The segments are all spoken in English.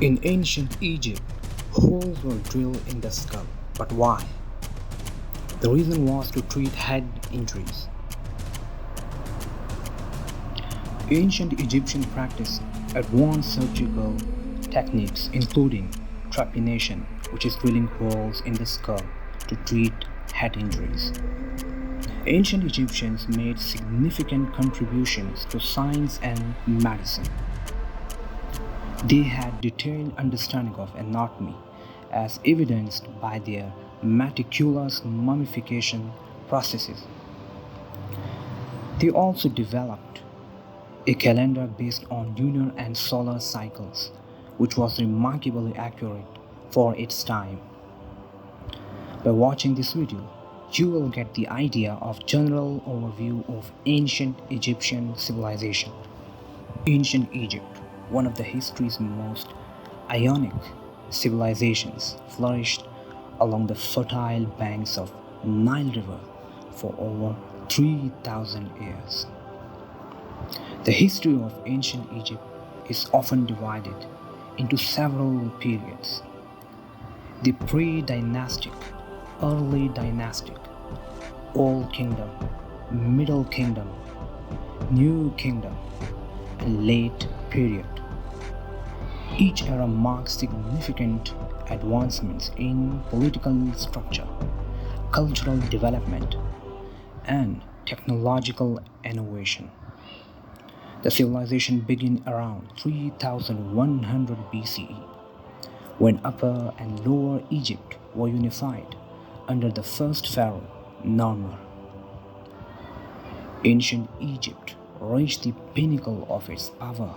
In ancient Egypt, holes were drilled in the skull. But why? The reason was to treat head injuries. Ancient Egyptians practiced advanced surgical techniques including trepanation, which is drilling holes in the skull to treat head injuries. Ancient Egyptians made significant contributions to science and medicine. They had detailed understanding of anatomy, as evidenced by their meticulous mummification processes. They also developed a calendar based on lunar and solar cycles, which was remarkably accurate for its time. By watching this video, you will get the idea of general overview of ancient Egyptian civilization. Ancient Egypt, one of the history's most ionic civilizations, flourished along the fertile banks of Nile River for over 3,000 years. The history of ancient Egypt is often divided into several periods: the pre-dynastic, early dynastic, Old Kingdom, Middle Kingdom, New Kingdom, and Late Period. Each era marks significant advancements in political structure, cultural development, and technological innovation. The civilization began around 3100 BCE, when Upper and Lower Egypt were unified under the first pharaoh, Narmer. Ancient Egypt reached the pinnacle of its power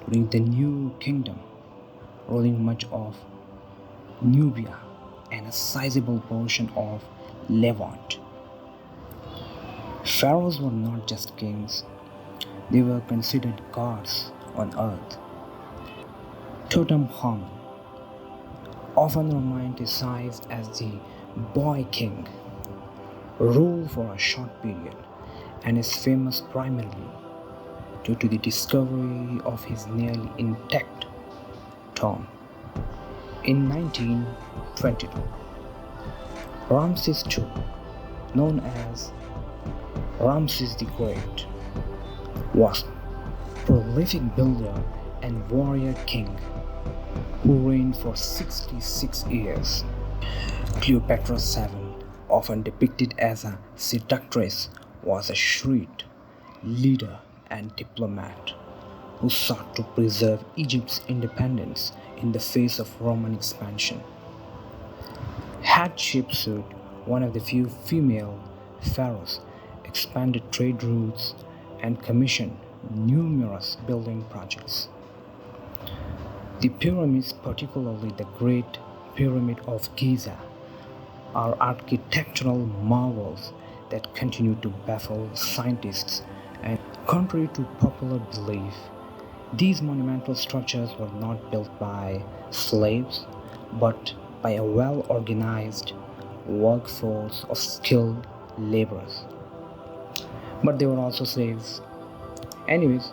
during the New Kingdom, ruling much of Nubia and a sizable portion of Levant. Pharaohs were not just kings, they were considered gods on earth. Tutankhamun, often romanticized as the boy king, ruled for a short period and is famous primarily due to the discovery of his nearly intact tomb in 1922. Ramses II, known as Ramses the Great, was a prolific builder and warrior king who reigned for 66 years. Cleopatra VII, often depicted as a seductress, was a shrewd leader and diplomat who sought to preserve Egypt's independence in the face of Roman expansion. Hatshepsut, one of the few female pharaohs, expanded trade routes and commissioned numerous building projects. The pyramids, particularly the Great Pyramid of Giza, are architectural marvels that continue to baffle scientists, and contrary to popular belief, these monumental structures were not built by slaves but by a well-organized workforce of skilled laborers. But they were also slaves. Anyways,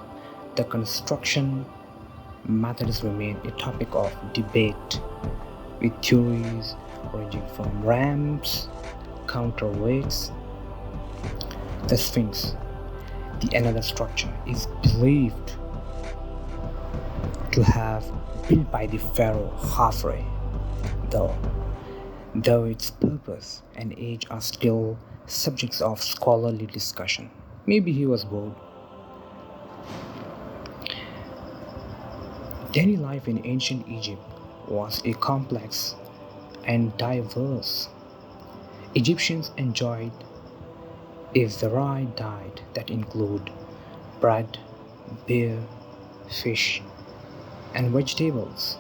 the construction methods remain a topic of debate, with theories ranging from ramps, counterweights. The Sphinx, the another structure, is believed to have been built by the pharaoh Khafre, though its purpose and age are still subjects of scholarly discussion. Maybe he was bored. Daily life in ancient Egypt was a complex and diverse. Egyptians enjoyed a varied diet that included bread, beer, fish, and vegetables.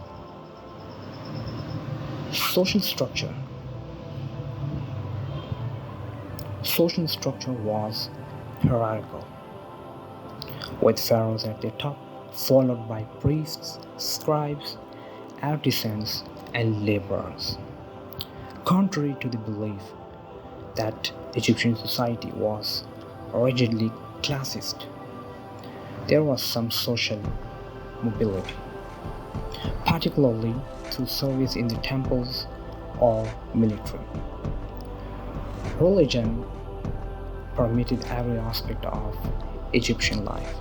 Social structure. Social structure was hierarchical, with pharaohs at the top, followed by priests, scribes, artisans, and laborers. Contrary to the belief that Egyptian society was rigidly classist, there was some social mobility. particularly through service in the temples or military. Religion permeated every aspect of Egyptian life.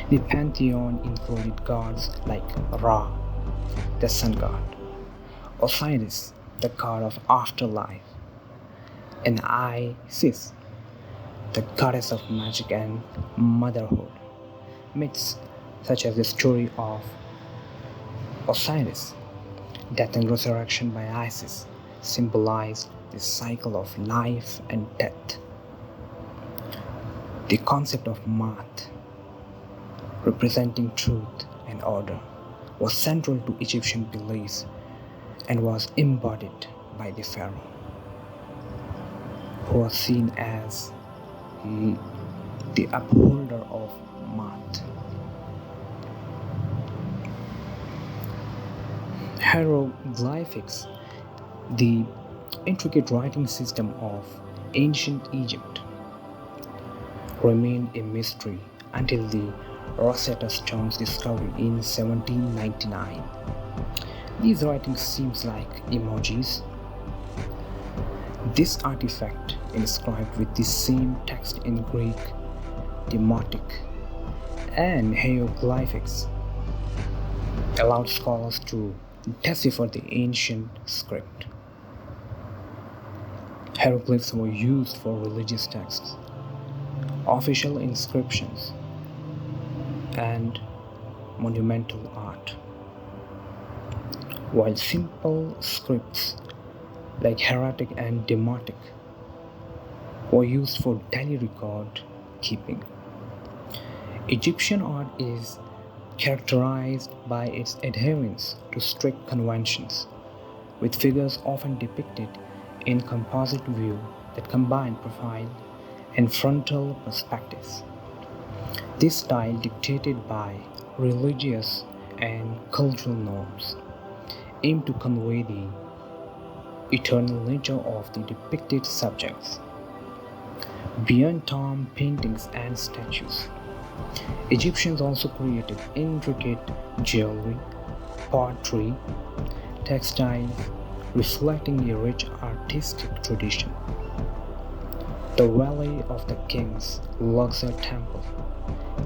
The pantheon included gods like Ra, the sun god, Osiris, the god of afterlife, and Isis, the goddess of magic and motherhood. Myths such as the story of Osiris, death and resurrection by Isis, symbolize the cycle of life and death. The concept of Maat, representing truth and order, was central to Egyptian beliefs and was embodied by the pharaoh, who was seen as the upholder of Maat. Hieroglyphics, the intricate writing system of ancient Egypt, remained a mystery until the Rosetta Stone's discovery in 1799. These writings seem like emojis. This artifact, inscribed with the same text in Greek, Demotic, and hieroglyphics, allowed scholars to decipher the ancient script. Hieroglyphs were used for religious texts, official inscriptions, and monumental art, while simple scripts like hieratic and demotic were used for daily record keeping. Egyptian art is characterized by its adherence to strict conventions, with figures often depicted in composite view that combine profile and frontal perspectives. This style, dictated by religious and cultural norms, aimed to convey the eternal nature of the depicted subjects. Beyond tomb paintings and statues, Egyptians also created intricate jewelry, pottery, textiles, reflecting a rich artistic tradition. The Valley of the Kings, Luxor Temple,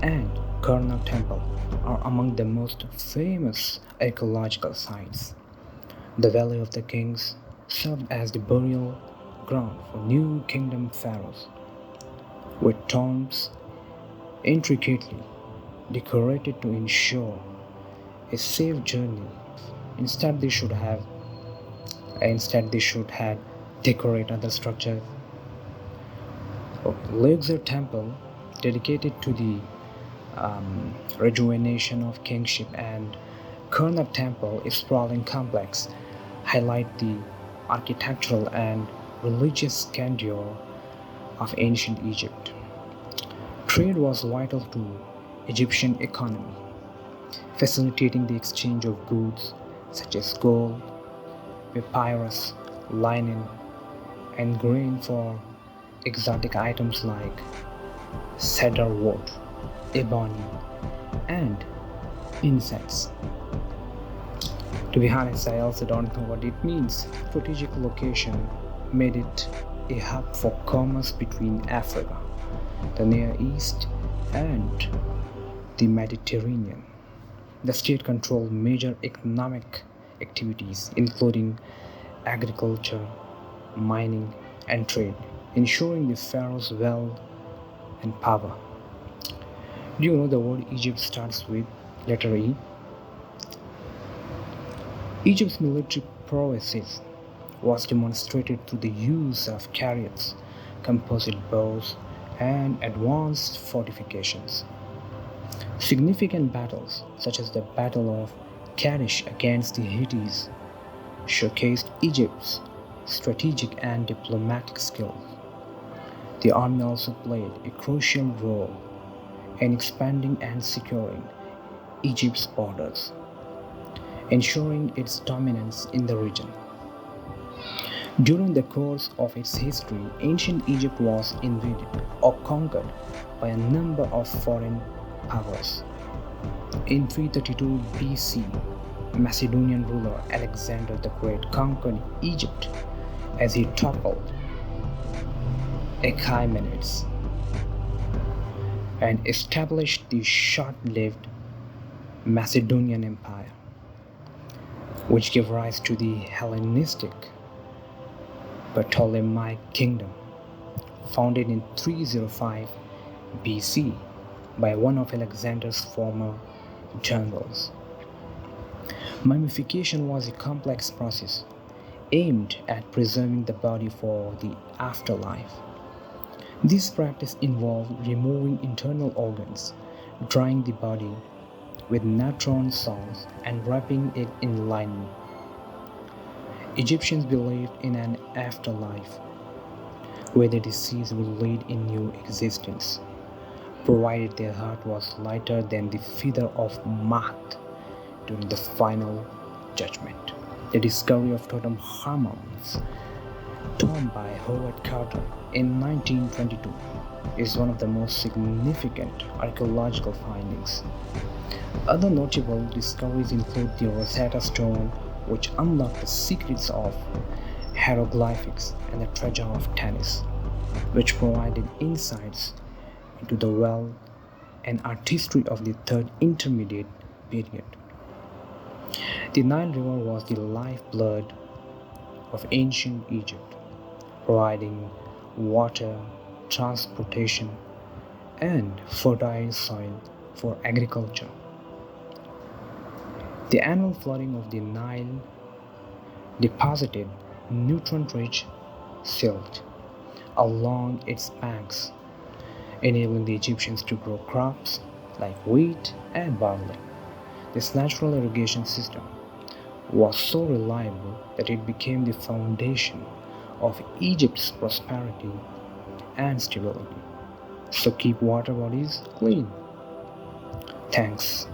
and Karnak Temple are among the most famous archaeological sites. The Valley of the Kings served as the burial ground for New Kingdom pharaohs, with tombs intricately decorated to ensure a safe journey. Instead, they should have decorate other structures. Luxor Temple, dedicated to the rejuvenation of kingship, and Karnak Temple, a sprawling complex, highlight the architectural and religious grandeur of ancient Egypt. Trade was vital to Egyptian economy, facilitating the exchange of goods such as gold, papyrus, linen, and grain for exotic items like cedar wood, ebony, and insects. To be honest, I also don't know what it means. Strategic location made it a hub for commerce between Africa, the Near East, and the Mediterranean. The state controlled major economic activities, including agriculture, mining, and trade, ensuring the pharaoh's wealth and power. Do you know the word Egypt starts with letter E? Egypt's military prowess was demonstrated through the use of chariots, composite bows, and advanced fortifications. Significant battles, such as the Battle of Kadesh against the Hittites, showcased Egypt's strategic and diplomatic skills. The army also played a crucial role in expanding and securing Egypt's borders, ensuring its dominance in the region. During the course of its history, ancient Egypt was invaded or conquered by a number of foreign powers. In 332 BC, Macedonian ruler Alexander the Great conquered Egypt as he toppled Achaemenids and established the short-lived Macedonian Empire, which gave rise to the Hellenistic Ptolemaic Kingdom, founded in 305 BC by one of Alexander's former generals. Mummification was a complex process aimed at preserving the body for the afterlife. This practice involved removing internal organs, drying the body with natron salts, and wrapping it in linen. Egyptians believed in an afterlife where the deceased would lead a new existence, provided their heart was lighter than the feather of Maat during the final judgment. The discovery of Tutankhamun's tomb by Howard Carter in 1922 is one of the most significant archaeological findings. Other notable discoveries include the Rosetta Stone, which unlocked the secrets of hieroglyphics, and the treasure of Tanis, which provided insights into the wealth and artistry of the Third Intermediate Period. The Nile River was the lifeblood of ancient Egypt, providing water, transportation, and fertile soil for agriculture. The annual flooding of the Nile deposited nutrient-rich silt along its banks, enabling the Egyptians to grow crops like wheat and barley. This natural irrigation system was so reliable that it became the foundation of Egypt's prosperity and stability. So keep water bodies clean. Thanks.